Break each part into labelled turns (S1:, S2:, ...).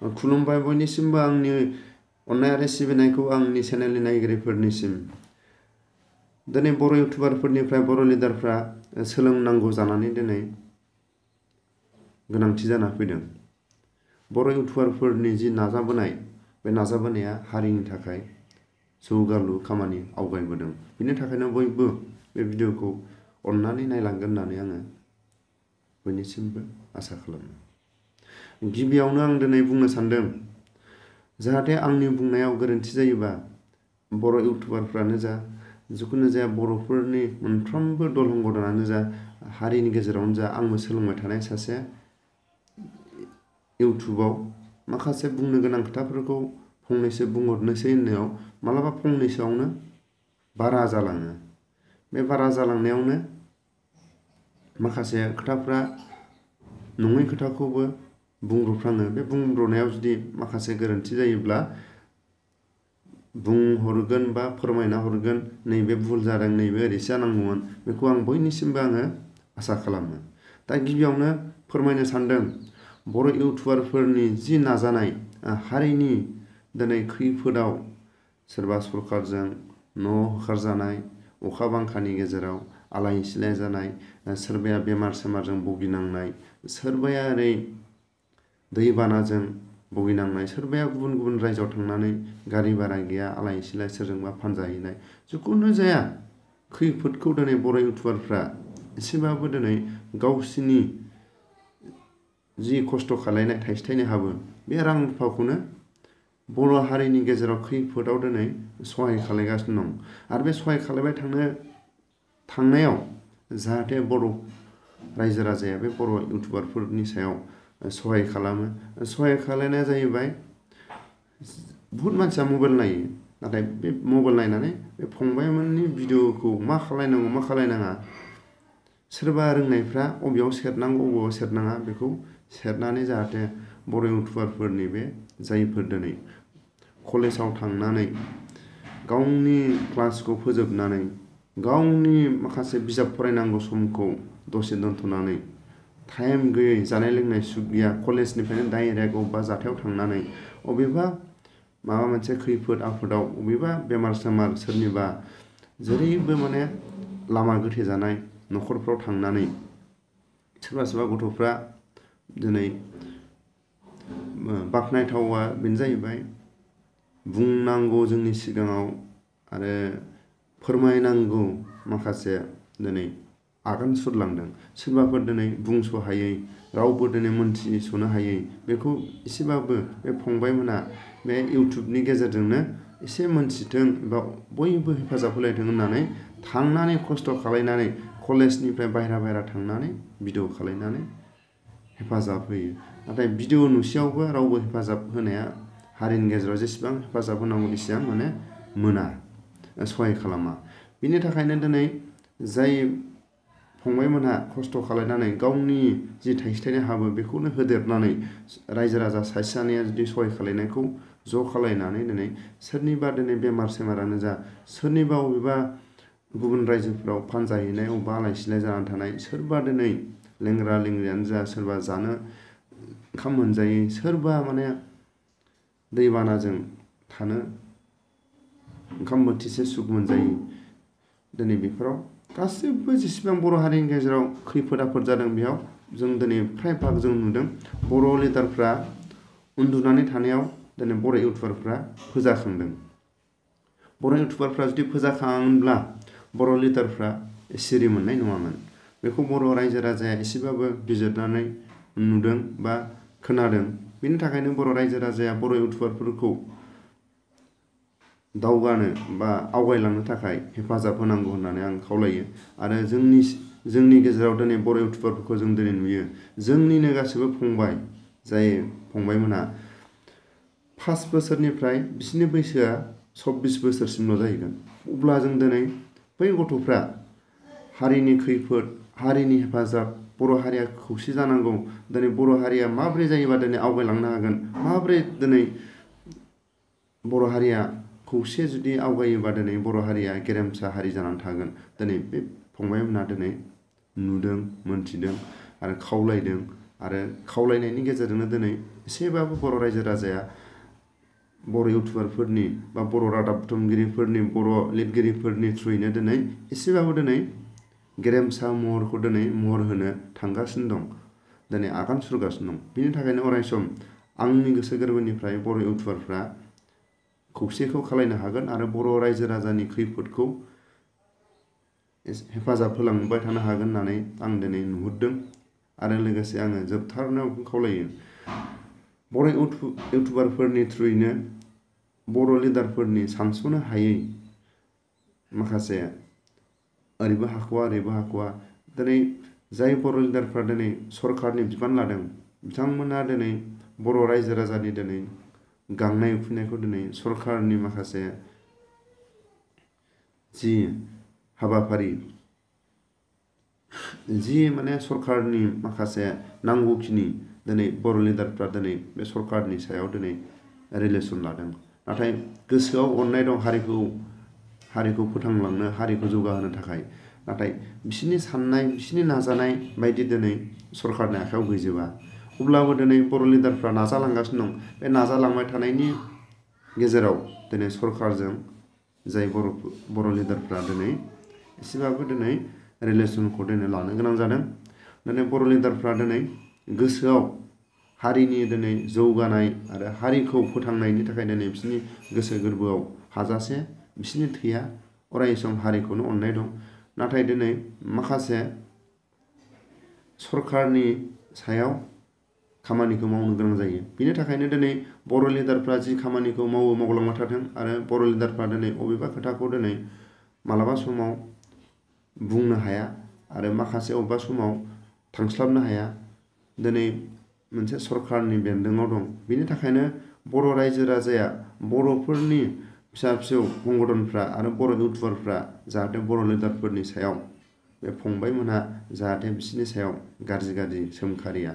S1: खुलुमबाय बयनिसिमबो आंनि अननाय आरो सिबिनायखौ आंनि चेनेलनि नायगिरिफोरनिसिम। दिनै बर' इउटुबारफोरनिफ्राय बर' लिडारफ्रा सोलोंनांगौ जानानै दिनै गोनांथि जाना फैदों। बर' इउटुबारफोरनि जि नाजाबोनाय बे नाजाबोनाया हारिनि थाखाय जौगालु खामानि आवगायबोदों। बिनि थाखायनो बयबो बे भिडिअखौ अननानै नायलांगोन होननानै आङो बयनिसिमबो आसा खालामो। गिबियावनो आं दिनै बुंनो सानदों, जाहाथे आंनि बुंनायाव गोरोन्थि जायोबा बर' इउटुबारफ्रानो जा, जिखुनु जाया बर'फोरनि मोनफ्रोमबो दलहंगदानानो जा, हारिनि गेजेरावनो जा, आंबो सोलोंबाय थानाय सासे इउटुबाव माखासे बुंनो गोनां खोथाफोरखौ फंनैसो बुंहरनोसै होननायाव मालाबा फंनैसोआवनो बारा जालाङो। बे बारा जालांनायावनो माखासे खोथाफ्रा नङै खोथाखौबो बुंब्रफ्राङो। बे बुंब्रनायाव जुदि माखासे गोरोन्थि जायोब्ला बुंहरगोन बा फोरमायना हरगोन, नैबे भुल जादों, नैबे ओरैसो जानांगौमोन, बेखौ आं बयनिसिमबो आङो आसा खालामो। दा गिबियावनो फोरमायनो सानदों, बर' इउटुबारफोरनि जि नाजानाय हारिनि दिनै खैफोदाव सोरबा सरकारजों न' होखारजानाय, अखा बांखानि गेजेराव आलाय सिलाय जानाय, सोरबाया बेमार सेमारजों भुगिनांनाय, सोरबाया ओरै दैबानाजों भुगिनांनाय, सोरबाया गुबुन गुबुन रायजोआव थांनानै गारि भारा गैया आलाय सिलाय सोरजोंबा फानजाहैनाय, जिखुनु जाया खैफोदखौ दिनै बर' इउटुबारफ्रा एसेबाबो दिनै गावसिनि जि खस्थ' खालायनाय थाइसे थाइनै हाबो बे रां रुफाखौनो बर' हारिनि गेजेराव खैफोदाव दिनै सहाय खालायगासिनो दं। आरो बे सहाय खालायबाय थांनायाव जाहाथे बर' रायजो राजाया बे बर' इउटुबारफोरनि सायाव सहाय खालामो। सहाय खालायनाया जाहैबाय, बुहुत मानसिया मबाइल नायो, नाथाय बे मबाइल नायनानै बे फंबायमोननि भिडिअखौ मा खालायनांगौ मा खालायनाङा, सोरबा रोंनायफ्रा अबेयाव सेरनांगौ अबेयाव सेरनाङा बेखौ सेरनानै जाहाथे बर' इउटुबारफोरनि बे जायफोर दिनै कलेजाव थांनानै गावनि क्लासखौ फोजोबनानै गावनि माखासे बिजाब फरायनांगौ समखौ दसे दोनथ'नानै टाइम गैयै, जानाय लोंनाय सुग गैया, कलेजनिफ्रायनो डाइरेक्ट अबेबा जाथायाव थांनानै अबेबा माबा मोनसे खैफोद आफोदाव अबेबा बेमार सेमार सोरनिबा जेरैबो माने लामा गोथे जानाय न'खरफ्राव थांनानै सोरबा गथ'फ्रा दिनै बाख्नायथावा बेनो जाहैबाय, बुंनांगौ जोंनि सिगाङाव आरो फोरमायनांगौ माखासे दिनै आगान सुरलांदों। सोरबाफोर दिनै बुंस' हायै, रावबो दिनै मोनथिस'नो हायै, बेखौ एसेबाबो बे फंबायमोना बे इउटुबनि गेजेरजोंनो एसे मोनथिथों एबा बयबो हेफाजाब होलायथों होननानै थांनानै खस्थ' खालायनानै कलेजनिफ्राय बायह्रा थांनानै भिडिअ खालायनानै हेफाजाब होयो। नाथाय भिडिअ नुसेयावबो रावबो हेफाजाब होनाया हारिनि गेजेराव जेसेबां हेफाजाब होनांगौ एसेबां माने मोना, सहाय खालामा। बिनि थाखायनो दिनै जाय फंबायमोनहा खस्थ' खालायनानै गावनि जि थाइसे थाइनै हाबो बेखौनो होदेरनानै रायजो राजा सासे सानैया जुदि सहाय खालायनायखौ ज' खालायनानै दिनै सोरनिबा दिनै बेमार सेमारानो जा, सोरनिबा अबेबा गुबुन रायजोफोराव फानजाहैनाय, अबेबा आलाय सिलाय जानानै थानाय, सोरबा दिनै लेंग्रा लेंग्रियानो जा, सोरबा जानो ओंखाम मोनजायै, सोरबा माने दैबानाजों थानो ओंखाम बोथिसे सुख मोनजायै, दिनै बेफोराव गासिबो जेसेबां बर' हारिनि गेजेराव खैफोद आफोद जादों बेयाव जों दिनै फ्राय भाग जों नुदों बर' लिडारफ्रा उन्दुनानै थानायाव दिनै बर' इउटुबारफ्रा फोजाखांदों। बर' इउटुबारफ्रा जुदि फोजाखाङामोनब्ला बर' लिडारफ्रा सिरि मोननाय नङामोन। बेखौ बर' रायजो राजाया एसेबाबो बिजिरनानै नुदों बा खोनादों। बिनि थाखायनो बर' रायजो राजाया बर' इउटुबारफोरखौ दावगानो बा आवगायलांनो थाखाय हेफाजाब होनांगौ होननानै आं खावलायो। आरो जोंनि गेजेराव दिनै बर' इउटुबारफोरखौ जों दिनै नुयो, जोंनिनो गासैबो फंबाय, जाय फंबायमोनहा 5 बोसोरनिफ्राय बिसोरनि बैसोआ 24 बोसोरसिमल' जाहैगोन। अब्ला जों दिनै बै गथ'फ्रा हारिनि खैफोद, हारिनि हेफाजाब, बर' हारिया खौसे जानांगौ, दिनै बर' हारिया माबोरै जायोबा दिनै आवगायलांनो हागोन, माबोरै दिनै बर' हारिया खौसे जुदि आवगायोबा दिनै बर' हारिया गेरेमसा हारि जानानै थागोन, दिनै बे फंबायमोनहा दिनै नुदों, मोनथिदों आरो खावलायदों। आरो खावलायनायनि गेजेरजोंनो दिनै एसेबाबो बर' रायजो राजाया बर' इउटुबारफोरनि बा बर' रादाब बुथुमगिरिफोरनि बर' लिरगिरिफोरनि थ्रुयैनो दिनै एसेबाबो दिनै गेरेमसा महरखौ दिनै महर होनो थांगासिनो दं, दिनै आगान सुरगासिनो दं। बिनि थाखायनो अरायसम आंनि गोसो गोरबोनिफ्राय बर' इउटुबारफ्रा खौसेखौ खालायनो हागोन आरो बर' रायजो राजानि खैफोदखौ हेफाजाब होलांबाय थानो हागोन होननानै आं दिनै नुहुरदों। आरो लोगोसे आङो जोबथारनायाव खावलायो बर' इउटुबारफोरनि थ्रुयैनो बर' लिडारफोरनि सानस'नो हायै माखासे ओरैबो हाख'वा ओरैबो हाख'वा दिनै जाय बर' लिडारफ्रा दिनै सरकारनि बिबान लादों बिथांमोना दिनै बर' रायजो राजानि दिनै गांनाय उखैनायखौ दिनै सरकारनि माखासे जि हाबाफारि जि माने सरकारनि माखासे नांगौखिनि दिनै बर' लिडारफ्रा दिनै बे सरकारनि सायाव दिनै रिलेसन लादों, नाथाय गोसोआव अननाय दं हारिखौ फोथांलांनो हारिखौ जौगाहोनो थाखाय, नाथाय बिसोरनि साननाय बिसोरनि नाजानाय बायदि दिनै सरकारनि आखायाव गैजोबा। अब्लाबो दिनै बर' लिडारफ्रा नाजालांगासिनो दं। बे नाजालांबाय थानायनि गेजेराव दिनै सरकारजों जाय बर' लिडारफ्रा दिनै एसेबाबो दिनै रिलेसनखौ दिनै लानो गोनां जादों। दिनै बर' लिडारफ्रा दिनै गोसोआव हारिनि दिनै जौगानाय आरो हारिखौ फोथांनायनि थाखाय दिनै बिसोरनि गोसो गोरबोआव हाजासे बिसोरनि थैया अरायसम हारिखौनो अननाय दं, नाथाय दिनै माखासे सरकारनि सायाव खामानिखौ मावनो गोनां जायो। बिनि थाखायनो दिनै बर' लिडारफ्रा जि खामानिखौ मावलांबाय थादों आरो बर' लिडारफ्रा दिनै अबेबा खोथाखौ दिनै मालाबा समाव बुंनो हाया आरो माखासे अबेबा समाव थांस्लाबनो हाया, दिनै मोनसे सरकारनि बेन्दोङाव दं। बिनि थाखायनो बर' रायजो राजाया बर'फोरनि फिसा फिसौ संगठनफ्रा आरो बर' इउटुबारफ्रा जाहाथे बर' लिडारफोरनि सायाव बे फंबायमोनहा जाहाथे बिसोरनि सायाव गाज्रि सोमखारिया,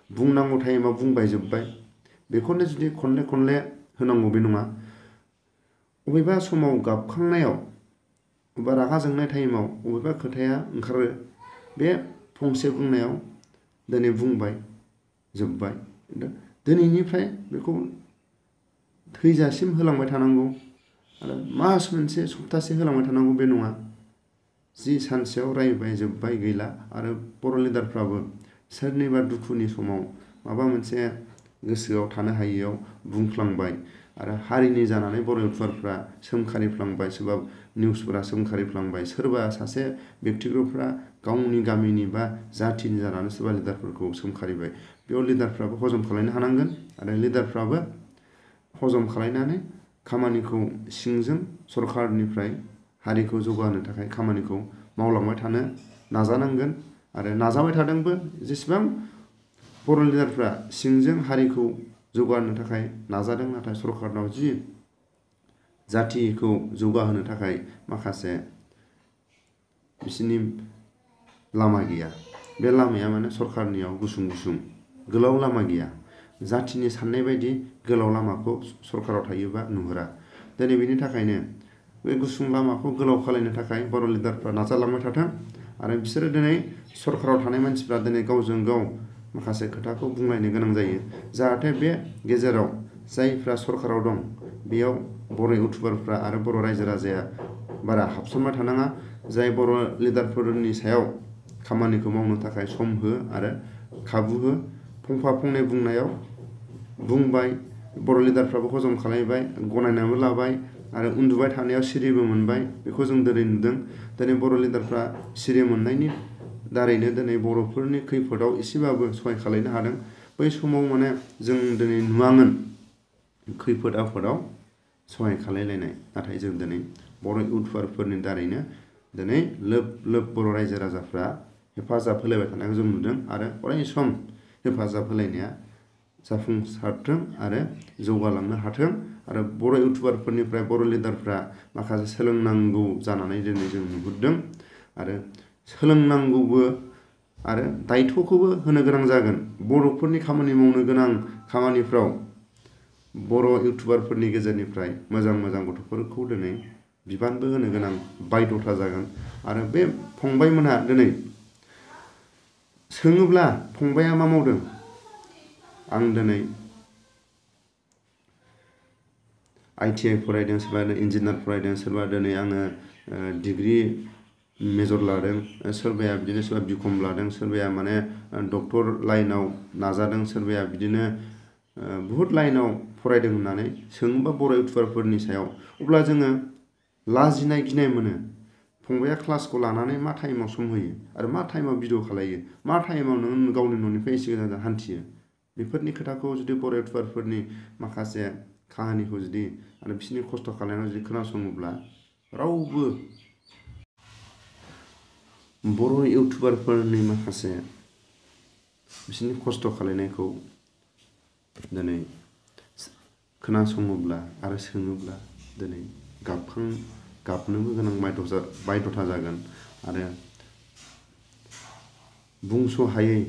S1: बुंनांगौ टाइमाव बुंबाय जोब्बाय, बेखौनो जुदि खनले होनांगौ बे नङा। अबेबा समाव गाबखांनायाव बा रागा जोंनाय टाइमाव अबेबा खोथाया ओंखारो, बे फंसे बुंनायाव दिनै बुंबाय जोब्बाय, दिनैनिफ्राय बेखौ थैजासिम होलांबाय थानांगौ आरो मास मोनसे सप्तासे होलांबाय थानांगौ बे नङा। जि सानसेयाव रायबाय जोब्बाय गैला। आरो बर' लिडारफ्राबो सोरनिबा दुखुनि समाव माबा मोनसे गोसोआव थानो हायियाव बुंफ्लांबाय आरो हारिनि जानानै बर' इउटुबारफ्रा सोमखारिफ्लांबाय, सोरबा निउसफोरा सोमखारिफ्लांबाय, सोरबा सासे बेक्तिगतफ्रा गावनि गामिनि बा जाथिनि जानानै सोरबा लिडारफोरखौ सोमखारिबाय। बेयाव लिडारफ्राबो हजम खालामनो हानांगोन आरो लिडारफ्राबो हजम खालामनानै खामानिखौ सिंजों सरकारनिफ्राय हारिखौ जौगाहोनो थाखाय खामानिखौ मावलांबाय थानो नाजानांगोन आरो नाजाबाय थादोंबो। जेसेबां बर' लिडारफ्रा सिंजों हारिखौ जौगाहोनो थाखाय नाजादों, नाथाय सरकारनाव जि जाथिखौ जौगाहोनो थाखाय माखासे बिसोरनि लामा गैया, बे लामाया माने सरकारनियाव गुसुं गोलाव लामा गैया। जाथिनि साननाय बायदि गोलाव लामाखौ सरकाराव थायोबा नुहुरा। दिनै बेनि थाखायनो बे गुसुं लामाखौ गोलाव खालामनो थाखाय बर' लिडारफ्रा नाजालांबाय थाथों आरो बिसोरो दिनै सरकाराव थानाय मानसिफ्रा दिनै गावजों गाव माखासे खोथाखौ बुंलायनो गोनां जायो, जाहाथे बे गेजेराव जायफ्रा सरकाराव दं बेयाव बर' इउटुबारफ्रा आरो बर' रायजो राजाया बारा हाबसनबाय थानाङा। जाय बर' लिडारफोरनि सायाव खामानिखौ मावनो थाखाय सम हो आरो खाबु हो। फंफा फंनै बुंनायाव बुंबाय, बर' लिडारफ्राबो हजम खालामबाय, गनायनानैबो लाबाय आरो उन्दुबाय थानायाव सिरिबो मोनबाय। बेखौ जों दिनै नुदों। दिनै बर' लिडारफ्रा सिरि मोननायनि दारैनो दिनै बर'फोरनि खैफोदाव एसेबाबो सहाय खालामनो हादों। बै समाव माने जों दिनै नुवामोन खैफोद आफोदाव सहाय खालामलायनाय, नाथाय जों दिनै बर' इउटुबारफोरनि दारैनो दिनै लोब बर' रायजो राजाफ्रा हेफाजाब होलायबाय थानायखौ जों नुदों आरो अरायसम हेफाजाब होलायनाया जाफुंसारथों आरो जौगालांनो हाथों। आरो बर' इउटुबारफोरनिफ्राय बर' लिडारफ्रा माखासे सोलोंनांगौ जानानै दिनै जों नुहुरदों आरो सोलोंनांगौबो आरो दायथ'खौबो होनो गोनां जागोन। बर'फोरनि खामानि मावनो गोनां खामानिफ्राव बर' इउटुबारफोरनि गेजेरनिफ्राय मोजां गथ'फोरखौ दिनै बिबानबो होनो गोनां बायध'था जागोन। आरो बे फंबायमोनहा दिनै सोङोब्ला फंबाया मा मावदों, आं दिनै ITI फरायदों, सोरबा इन्जिनियार फरायदों, सोरबा दिनै आङो डिग्री मेजर लादों, सोरबाया बिदिनो सोरबा बिकम लादों, सोरबाया माने डक्टर लाइनाव नाजादों, सोरबाया बिदिनो बुहुत लाइनाव फरायदों होननानै सोङोबा बर' इउटुबारफोरनि सायाव, अब्ला जोङो लाजिनाय गिनाय मोनो। फंबाया क्लासखौ लानानै मा टाइमाव सम होयो आरो मा टाइमाव भिडिअ खालायो, मा टाइमाव नों गावनि न'निफ्राय एसे गोजान हान्थियो, बेफोरनि खोथाखौ जुदि बर' इउटुबारफोरनि माखासे काहानिखौ जुदि आरो बिसोरनि खस्थ' खालामनायाव जुदि खोनासङोब्ला रावबो बर' इउटुबारफोरनि माखासे बिसोरनि खस्थ' खालायनायखौ दिनै खोनासङोब्ला आरो सोङोब्ला दिनै गाबनोबो गोनां बायध'था जागोन आरो बुंस' हायै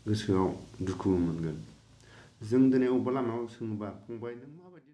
S1: गोसोआव दुखुबो मोनगोन। जों दिनै अबेबा लामायाव सोङोबा, फंबाय नों माबायदि